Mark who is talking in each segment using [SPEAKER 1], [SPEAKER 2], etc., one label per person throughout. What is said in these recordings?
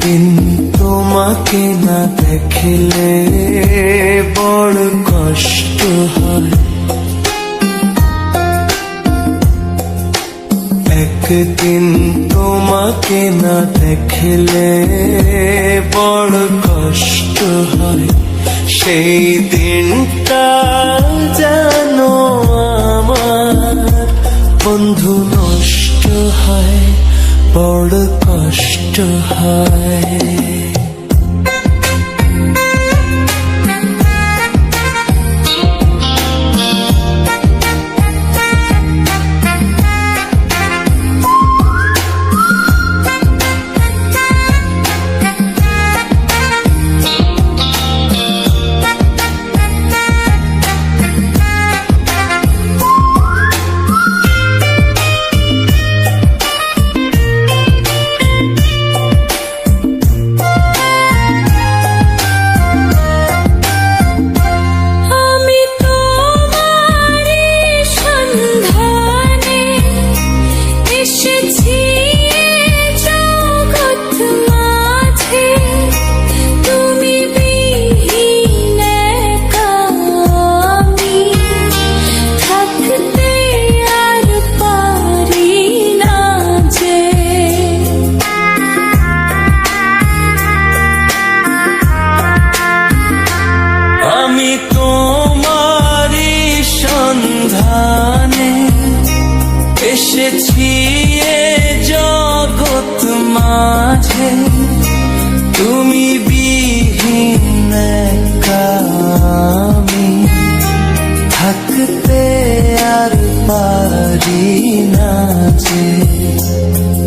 [SPEAKER 1] দিন তোমাকে না দেখলে বড় কষ্ট হয়। একদিন তোমাকে না দেখলে বড় কষ্ট হয়। সেই দিনটা জানো আমার বন্ধু নষ্ট হয়, বড় কষ্ট হয়। এসেছি এ জগৎ মাঝে, তুমি বিহীন একা আমি থাকতে আর পারি না যে।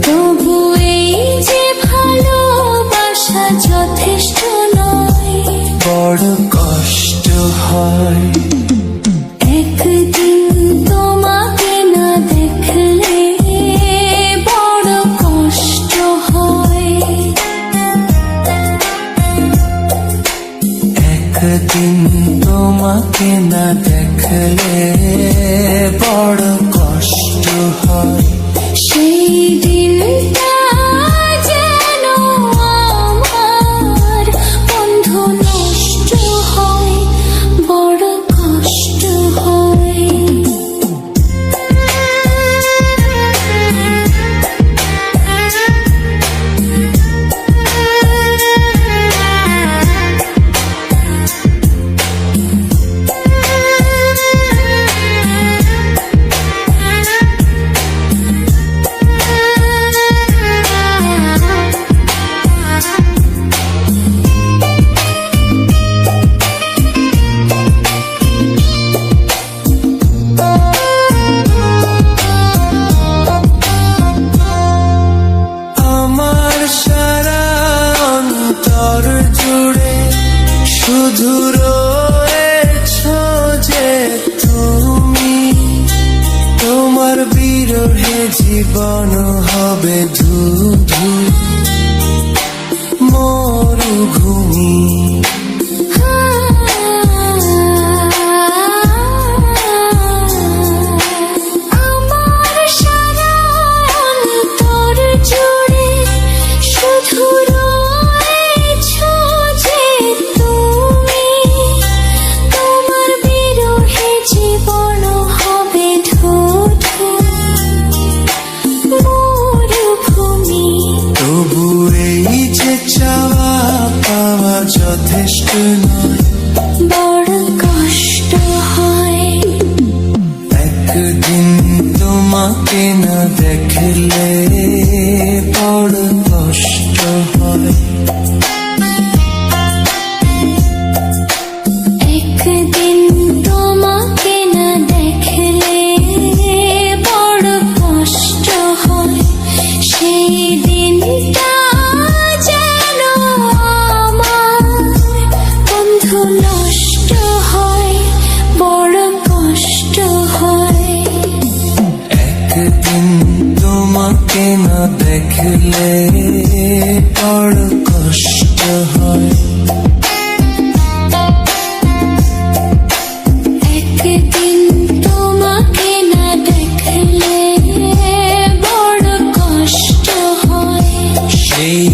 [SPEAKER 2] তবু এই যে ভালোবাসা যথেষ্ট নয়,
[SPEAKER 1] বড় কষ্ট হয়।
[SPEAKER 2] একদিন তোমাকে না দেখলে বড় কষ্ট হয়।
[SPEAKER 1] একদিন তোমাকে না দেখলে বড় কষ্ট হয়।
[SPEAKER 2] সেই দিনটা যেন আমার বন্ধু নষ্ট হয়, বড় কষ্ট হয়।
[SPEAKER 1] শুধু রয়েছ যে তুমি, তোমার বিরহে জীবন হবে ধুধু মরুভূমি।
[SPEAKER 2] আমার সারা অন্তর জুড়ে শুধু রয়েছ যে তুমি, তোমার বিরহে জীবন হবে ধুধু মরুভূমি।
[SPEAKER 1] তবু এই যে চাওয়া পাওয়া যথেষ্ট নয়,
[SPEAKER 2] বড় কষ্ট হয়।
[SPEAKER 1] একদিন তোমাকে না দেখলে বড় কষ্ট হয়।
[SPEAKER 2] একদিন তোমাকে না দেখলে বড় কষ্ট হয়। সেই দিনটা যেন আমার বন্ধু নষ্ট হয়, বড় কষ্ট হয়।
[SPEAKER 1] একদিন তোমাকে না দেখলে বড় কষ্ট হয়।
[SPEAKER 2] একদিন তোমাকে না দেখলে বড় কষ্ট হয়।
[SPEAKER 1] সেই